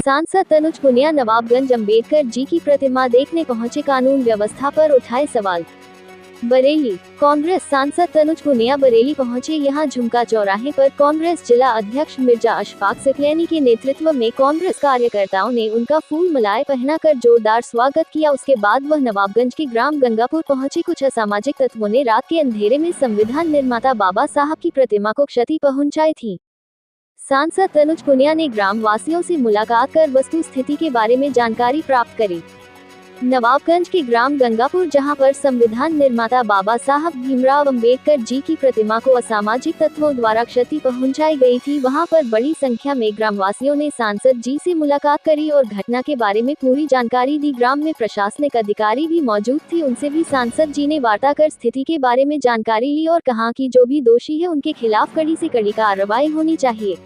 सांसद तनुज पुनिया नवाबगंज अंबेडकर जी की प्रतिमा देखने पहुंचे, कानून व्यवस्था पर उठाए सवाल। बरेली कांग्रेस सांसद तनुज पुनिया बरेली पहुंचे। यहां झुमका चौराहे पर कांग्रेस जिला अध्यक्ष मिर्जा अशफाक सिकलैनी के नेतृत्व में कांग्रेस कार्यकर्ताओं ने उनका फूल मालाएं पहनाकर जोरदार स्वागत किया। उसके बाद वह नवाबगंज के ग्राम गंगापुर पहुंचे। कुछ असामाजिक तत्वों ने रात के अंधेरे में संविधान निर्माता बाबा साहब की प्रतिमा को क्षति पहुंचाई थी। सांसद तनुज पुनिया ने ग्राम वासियों से मुलाकात कर वस्तु स्थिति के बारे में जानकारी प्राप्त करी। नवाबगंज के ग्राम गंगापुर, जहां पर संविधान निर्माता बाबा साहब भीमराव अंबेडकर जी की प्रतिमा को असामाजिक तत्वों द्वारा क्षति पहुंचाई गई थी, वहां पर बड़ी संख्या में ग्रामवासियों ने सांसद जी से मुलाकात करी और घटना के बारे में पूरी जानकारी दी। ग्राम में प्रशासनिक अधिकारी भी मौजूद थी, उनसे भी सांसद जी ने वार्ता कर स्थिति के बारे में जानकारी ली और कहा कि जो भी दोषी है उनके खिलाफ कड़ी से कड़ी कार्रवाई होनी चाहिए।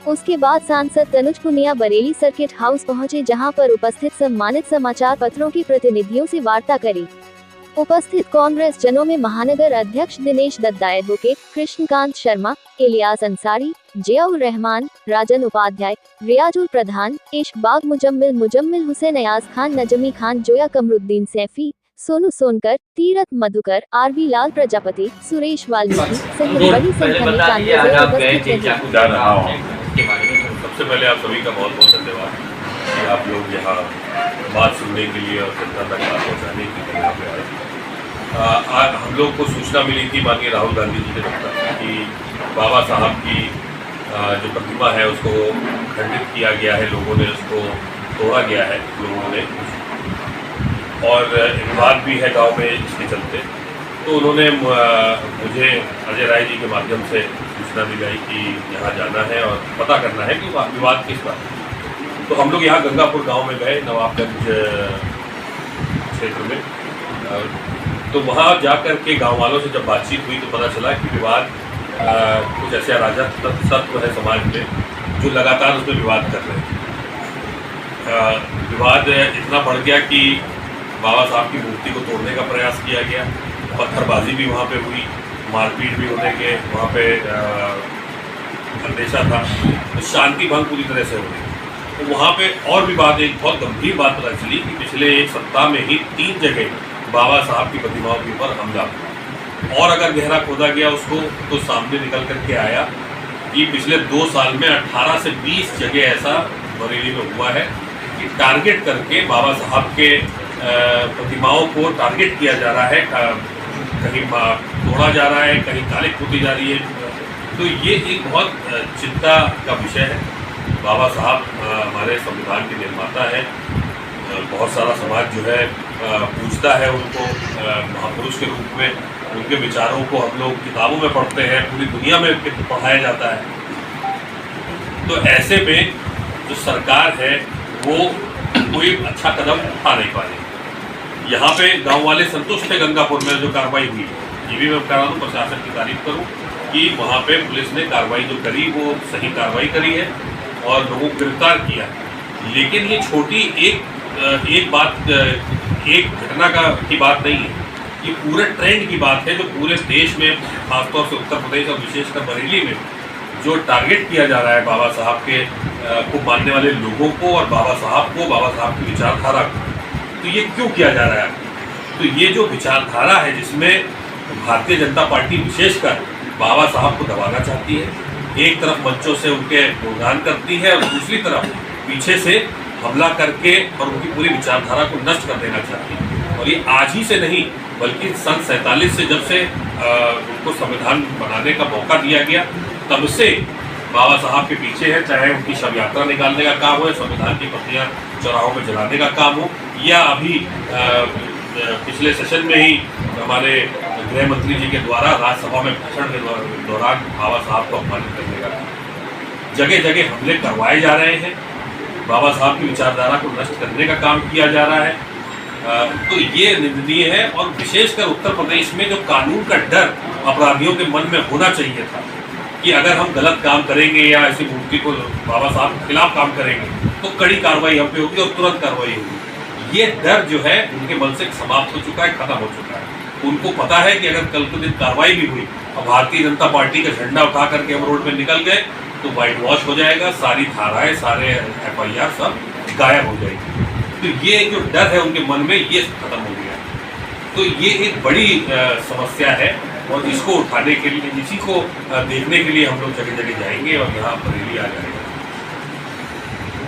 उसके बाद सांसद तनुज पुनिया बरेली सर्किट हाउस पहुंचे, जहां पर उपस्थित सम्मानित समाचार पत्रों के प्रतिनिधियों से वार्ता करी। उपस्थित कांग्रेस जनों में महानगर अध्यक्ष दिनेश दत्ता, एडवोकेट कृष्णकांत शर्मा, इलियास अंसारी, जियाउर रहमान, राजन उपाध्याय, रियाजुल प्रधान, इश्कबाग मुजम्मिल हुसैन, अयाज खान, नजमी खान, जोया, कमरुद्दीन सैफी, सोनू सोनकर, तीरथ मधुकर, आरवी लाल प्रजापति, सुरेश वाल्मीकि सहित बड़ी संख्या में कांग्रेस उपस्थित रहे। सबसे पहले आप सभी का बहुत बहुत धन्यवाद कि आप लोग यहाँ बात सुनने के लिए और जनता तक बात पहुँचाने के लिए यहाँ पे आए। आज हम लोग को सूचना मिली थी माननीय राहुल गांधी जी के दफ्तर कि बाबा साहब की जो प्रतिमा है उसको खंडित किया गया है, लोगों ने उसको तोड़ा गया है लोगों ने, और विवाद भी है गांव में इसके चलते। तो उन्होंने मुझे अजय राय जी के माध्यम से सूचना दिलाई कि यहाँ जाना है और पता करना है कि विवाद किस बात है। तो हम लोग यहाँ गंगापुर गांव में गए, नवाबगंज क्षेत्र में। तो वहाँ जाकर के गांव वालों से जब बातचीत हुई तो पता चला कि विवाद कुछ ऐसे अराजक तत्व है समाज में जो लगातार उसमें विवाद कर रहे हैं। विवाद इतना बढ़ गया कि बाबा साहब की मूर्ति को तोड़ने का प्रयास किया गया, पत्थरबाजी भी वहाँ पे हुई, मारपीट भी होने के वहाँ पे अंदेशा था, तो शांति भंग पूरी तरह से हो गई। तो वहाँ पे और भी बात, एक बहुत गंभीर बात पता चली कि पिछले एक सप्ताह में ही 3 जगह बाबा साहब की प्रतिमाओं के ऊपर हमला हुआ। और अगर गहरा खोदा गया उसको तो सामने निकल करके आया कि पिछले 2 साल में 18 से 20 जगह ऐसा बरेली में हुआ है कि टारगेट करके बाबा साहब के प्रतिमाओं को टारगेट किया जा रहा है, कहीं तोड़ा जा रहा है, कहीं काले पोती जा रही है। तो ये एक बहुत चिंता का विषय है। बाबा साहब हमारे संविधान के निर्माता हैं। बहुत सारा समाज जो है पूछता है उनको महापुरुष के रूप में। उनके विचारों को हम लोग किताबों में पढ़ते हैं, पूरी दुनिया में पढ़ाया जाता है। तो ऐसे में जो सरकार है वो कोई अच्छा कदम उठा नहीं पा रही। यहाँ पे गांव वाले संतुष्ट थे गंगापुर में जो कार्रवाई हुई। ये भी मैं कह रहा हूँ, प्रशासन की तारीफ करूँ कि वहाँ पे पुलिस ने कार्रवाई जो करी वो सही कार्रवाई करी है और लोगों को गिरफ्तार किया। लेकिन ये छोटी एक बात, एक घटना की बात नहीं है, ये पूरे ट्रेंड की बात है जो पूरे देश में, खासतौर से उत्तर प्रदेश और विशेषकर बरेली में जो टारगेट किया जा रहा है बाबा साहब के को मानने वाले लोगों को और बाबा साहब की विचारधारा को। तो ये क्यों किया जा रहा है? तो ये जो विचारधारा है जिसमें भारतीय जनता पार्टी विशेषकर बाबा साहब को दबाना चाहती है, एक तरफ मंचों से उनके गुणगान करती है और दूसरी तरफ पीछे से हमला करके और उनकी पूरी विचारधारा को नष्ट कर देना चाहती है। और ये आज ही से नहीं बल्कि सन 47 से जब से उनको संविधान बनाने का मौका दिया गया तब से बाबा साहब के पीछे है। चाहे उनकी शव यात्रा निकालने का काम हो, संविधान की प्रतियां चौराहों में जलाने का काम हो, या अभी पिछले सेशन में ही हमारे गृह मंत्री जी के द्वारा राज्यसभा में भाषण के दौरान बाबा साहब को अपमानित करने का काम। जगह जगह हमले करवाए जा रहे हैं, बाबा साहब की विचारधारा को नष्ट करने का काम किया जा रहा है। तो ये निंदनीय है। और विशेषकर उत्तर प्रदेश में जो कानून का डर अपराधियों के मन में होना चाहिए था कि अगर हम गलत काम करेंगे या ऐसी मूर्ति को बाबा साहब के खिलाफ काम करेंगे तो कड़ी कार्रवाई हम पे होगी और तुरंत कार्रवाई होगी, ये डर जो है उनके मन से समाप्त हो चुका है, खत्म हो चुका है। उनको पता है कि अगर कल के दिन कार्रवाई भी हुई और भारतीय जनता पार्टी का झंडा उठा करके हम रोड पे निकल गए तो वाइट वॉश हो जाएगा, सारी धाराएं, सारे FIR सब गायब हो जाएगी। तो ये जो डर है उनके मन में, ये खत्म हो गया। तो ये एक बड़ी समस्या है और इसको उठाने के लिए, इसी को देखने के लिए हम लोग जगह जगह जाएंगे और यहाँ बरेली आ जाएंगे।